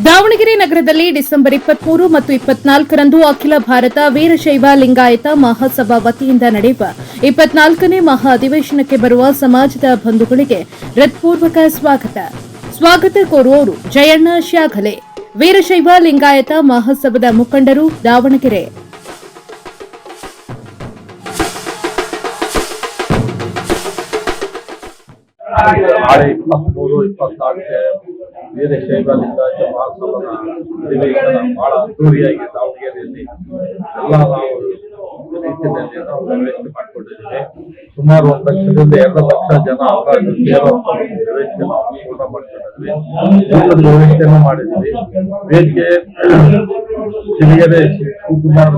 ದಾವಣಗೆರೆ ನಗರದಲ್ಲಿ ಡಿಸೆಂಬರ್ 23 ಮತ್ತು 24ರಂದು ಅಖಿಲ ಭಾರತ ವೀರಶೈವ ಲಿಂಗಾಯತ ಮಹಾಸಭಾ ವತಿಯಿಂದ ನಡೆಯುವ 24ನೇ ಮಹಾ ಅಧಿವೇಶನಕ್ಕೆ ಬರುವ ಸಮಾಜದ ಬಂಧುಗಳಿಗೆ ಹೃತ್ಪೂರ್ವಕ ಸ್ವಾಗತ ಕೋರುವವರು ಜಯಣ್ಣ ಶ್ಯಾಘಲೆ, ವೀರಶೈವ ಲಿಂಗಾಯತ ಮಹಾಸಭಾದ ಮುಖಂಡರು, ದಾವಣಗೆರೆ. ನಾಳೆ 23-24 ವೀರಶೈವ ಲಿಂಗಾಯತ ಮಹಾಸಭಾದ ಅಧಿವೇಶನ ಬಹಳ ಅದ್ದೂರಿಯಾಗಿ ದಾವಣಗೆರೆಯಲ್ಲಿ ಎಲ್ಲ ನಾವು ರೀತಿಯಲ್ಲಿ ನಾವು ವ್ಯವಸ್ಥೆ ಮಾಡಿಕೊಂಡಿದ್ದೇವೆ. ಸುಮಾರು 1 ಲಕ್ಷದಿಂದ 2 ಲಕ್ಷ ಜನ ಅವಕಾಶ ಸೇರುವಂತ ವ್ಯವಸ್ಥೆ ನಾವು ಪೂರ್ಣ ಮಾಡ್ಕೊಂಡಿದ್ವಿ. ವ್ಯವಸ್ಥೆಯನ್ನು ಮಾಡಿದ್ವಿ. ವೇದಿಕೆ ಸಿರಿಗೆರೆ ಶಿವಕುಮಾರ್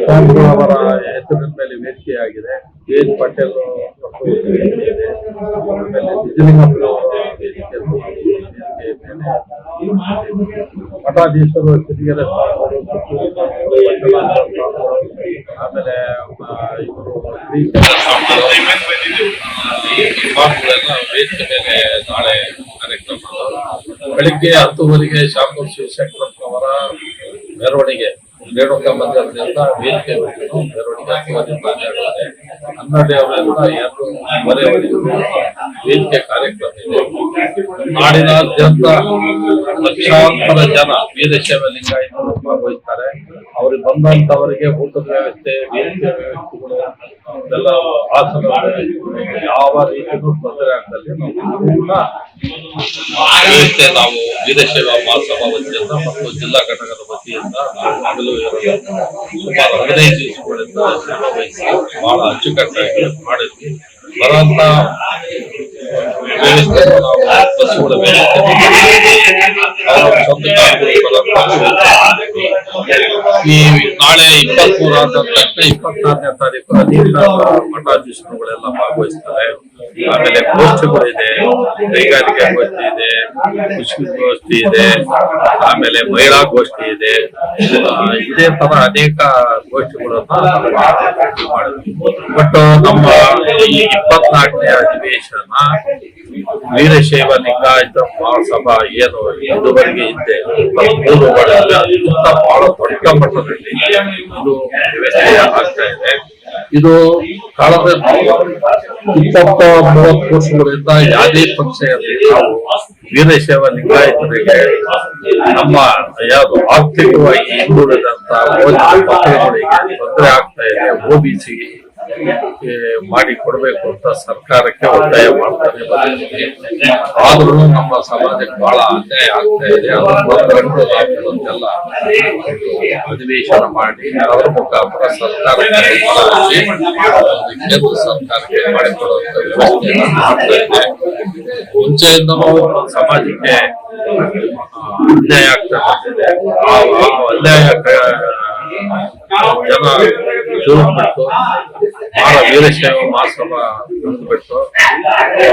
ಸ್ವಾಮಿಗಳು ಅವರ ಹೆಸರಿನ ಮೇಲೆ ವೇದಿಕೆಯಾಗಿದೆ. ವೇದ್ ಪಟೇಲ್ ಮಠಾಧೀಶರು ಸಿರಿಗೆರೆ ಆಮೇಲೆ ಇವರು ವೇದಿಕೆ ಮೇಲೆ ನಾಳೆ ಕಾರ್ಯಕ್ರಮ ಬೆಳಿಗ್ಗೆ 10 ಶಾಮನೂರು ಶಿವಶಂಕರಪ್ಪ ಅವರ ಮೆರವಣಿಗೆ ರೇಣುಕಾ ಮಂದಿರದಿಂದ ವೇದಿಕೆ ಮೆರವಣಿಗೆ 12 ಅವರಿಂದ 2:30 ವೇದಿಕೆ ಕಾರ್ಯಕ್ರಮ ಇದೆ. ನಾಡಿನಾದ್ಯಂತ ಲಕ್ಷಾಂತರ ಜನ ವೀರಶೈವ ಲಿಂಗಾಯತರು ಭಾಗವಹಿಸ್ತಾರೆ. ಅವ್ರಿಗೆ ಬಂದಂತವರಿಗೆ ಊಟದ ವ್ಯವಸ್ಥೆ, ವೇದಿಕೆ ವ್ಯವಸ್ಥೆಗಳು ಎಲ್ಲ ಆಸನ ಯಾವ ರೀತಿಯೂ ತೊಂದರೆ ಆಗ್ತದೆ ಪೂರ್ಣ ವ್ಯವಸ್ಥೆ ನಾವು ವೀರಶೈವ ಮಹಾಸಭಾ ವತಿಯಿಂದ ಮತ್ತು ಜಿಲ್ಲಾ ಘಟಕದ ವತಿಯಿಂದ ಹಗಲು ಸುಮಾರು 15 ದಿವಸಗಳಿಂದ ಶ್ರಮ ವಹಿಸಿ ಬಹಳ ಅಚ್ಚುಕಟ್ಟಾಗಿ ಮಾಡಿದ್ವಿ. ಬರುವಂತ ವ್ಯವಸ್ಥೆ ನಾವು ಬಸ್ಸುಗಳ ವ್ಯವಸ್ಥೆ ಈ ನಾಳೆ 23 ಆದ ತಕ್ಷಣ 24ನೇ ತಾರೀಕು ಅನೇಕ ಮಠಾಧೀಶರುಗಳೆಲ್ಲ ಭಾಗವಹಿಸ್ತಾರೆ. ಆಮೇಲೆ ಗೋಷ್ಠಿಗಳಿದೆ, ಕೈಗಾರಿಕೆ ಗೋಷ್ಠಿ ಇದೆ, ಕೃಷಿ ಗೋಷ್ಠಿ ಇದೆ, ಆಮೇಲೆ ಮಹಿಳಾ ಗೋಷ್ಠಿ ಇದೆ. ಇದೇ ತರ ಅನೇಕ ಗೋಷ್ಠಿಗಳನ್ನು ಮಾಡಿದ್ವಿ. ಬಟ್ ನಮ್ಮ ಈ 24ನೇ ಅಧಿವೇಶನ ವೀರಶೈವ ಲಿಂಗಾಯತ ಮಹಾಸಭಾ ಏನು ಇದುವರೆಗೆ ಇದ್ದೆ 23 ಅದಕ್ಕಿಂತ ಬಹಳ ದೊಡ್ಡ ಮಟ್ಟದಲ್ಲಿ ಇದು ವ್ಯವಸ್ಥೆ ಆಗ್ತಾ ಇದೆ. ಇದು ಕಳೆದ 20-30 ವರ್ಷಗಳಿಂದ ಯಾವುದೇ ಪಕ್ಷ ನಾವು ವೀರಶೈವ ಲಿಂಗಾಯತರಿಗೆ ನಮ್ಮ ಯಾವುದು ಆರ್ಥಿಕವಾಗಿ ಹಿಂದುಳಿದಂತ ಮಕ್ಕಳುಗಳಿಗೆ ತೊಂದರೆ ಆಗ್ತಾ ಇದೆ, OBC ಮಾಡಿ ಕೊಡ್ಬೇಕು ಅಂತ ಸರ್ಕಾರಕ್ಕೆ ಒತ್ತಾಯ ಮಾಡ್ತಾನೆ ಬಂದಿದ್ದೀವಿ. ಆದ್ರೂ ನಮ್ಮ ಸಮಾಜಕ್ಕೆ ಬಹಳ ಅನ್ಯಾಯ ಆಗ್ತಾ ಇದೆ. ಅದನ್ನೆಲ್ಲ ಅಧಿವೇಶನ ಮಾಡಿ ಅದರ ಮುಖಾಂತರ ಸರ್ಕಾರಕ್ಕೆ ಕೇಂದ್ರ ಸರ್ಕಾರಕ್ಕೆ ಮಾಡಿಕೊಡುವಂತ ವ್ಯವಸ್ಥೆಯನ್ನು ಮಾಡ್ತಾ ಇದೆ. ಮುಂಚೆಯಿಂದಲೂ ಸಮಾಜಕ್ಕೆ ಅನ್ಯಾಯ ಆಗ್ತಾ ಬಂದಿದೆ. ಆ ಅನ್ಯಾಯ ಜನ ಬಿಟ್ಟು ಬಹಳ ವೀರಶೈವ ಮಹಾಸಭಾ ಬಿಟ್ಟು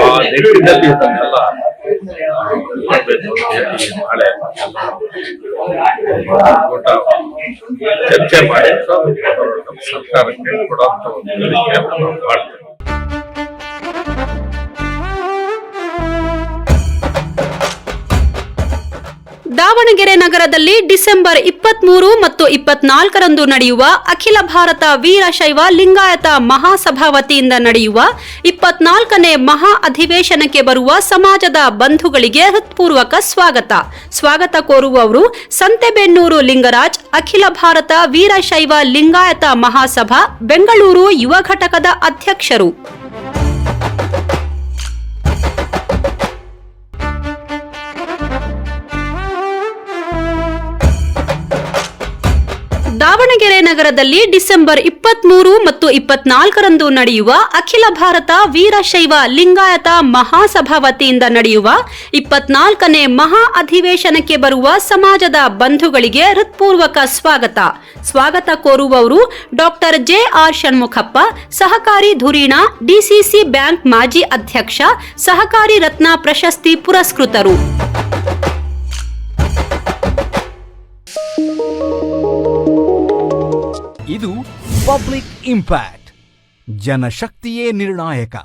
ಆ ನಿಟ್ಟಿನಲ್ಲಿ ಇದನ್ನೆಲ್ಲ ಮಾಡಬೇಕು ಅಂತ ಹೇಳಿ ನಾಳೆ ಊಟ ಚರ್ಚೆ ಮಾಡಿ ನಮ್ಮ ಸರ್ಕಾರಕ್ಕೆ ಕೊಡುವಂತ ಒಂದು ವೇದಿಕೆಯನ್ನು ಮಾಡ್ತೇವೆ. ದಾವಣಗೆರೆ ನಗರದಲ್ಲಿ ಡಿಸೆಂಬರ್ 23 ಮತ್ತು 24ರಂದು ನಡೆಯುವ ಅಖಿಲ ಭಾರತ ವೀರಶೈವ ಲಿಂಗಾಯತ ಮಹಾಸಭಾ ವತಿಯಿಂದ ನಡೆಯುವ 24ನೇ ಮಹಾ ಅಧಿವೇಶನಕ್ಕೆ ಬರುವ ಸಮಾಜದ ಬಂಧುಗಳಿಗೆ ಹೃತ್ಪೂರ್ವಕ ಸ್ವಾಗತ ಕೋರುವವರು ಸಂತೆಬೆನ್ನೂರು ಲಿಂಗರಾಜ್, ಅಖಿಲ ಭಾರತ ವೀರಶೈವ ಲಿಂಗಾಯತ ಮಹಾಸಭಾ ಬೆಂಗಳೂರು ಯುವ ಘಟಕದ ಅಧ್ಯಕ್ಷರು. ದಾವಣಗೆರೆ ನಗರದಲ್ಲಿ ಡಿಸೆಂಬರ್ 23 ಮತ್ತು 24ರಂದು ನಡೆಯುವ ಅಖಿಲ ಭಾರತ ವೀರಶೈವ ಲಿಂಗಾಯತ ಮಹಾಸಭಾ ವತಿಯಿಂದ ನಡೆಯುವ 24ನೇ ಮಹಾ ಅಧಿವೇಶನಕ್ಕೆ ಬರುವ ಸಮಾಜದ ಬಂಧುಗಳಿಗೆ ಹೃತ್ಪೂರ್ವಕ ಸ್ವಾಗತ ಕೋರುವವರು ಡಾಕ್ಟರ್ JR ಷಣ್ಮುಖಪ್ಪ, ಸಹಕಾರಿ ಧುರೀಣ, DCC ಬ್ಯಾಂಕ್ ಮಾಜಿ ಅಧ್ಯಕ್ಷ, ಸಹಕಾರಿ ರತ್ನ ಪ್ರಶಸ್ತಿ ಪುರಸ್ಕೃತರು. ಇದು ಪಬ್ಲಿಕ್ ಇಂಪ್ಯಾಕ್ಟ್. ಜನಶಕ್ತಿಯೇ ನಿರ್ಣಾಯಕ.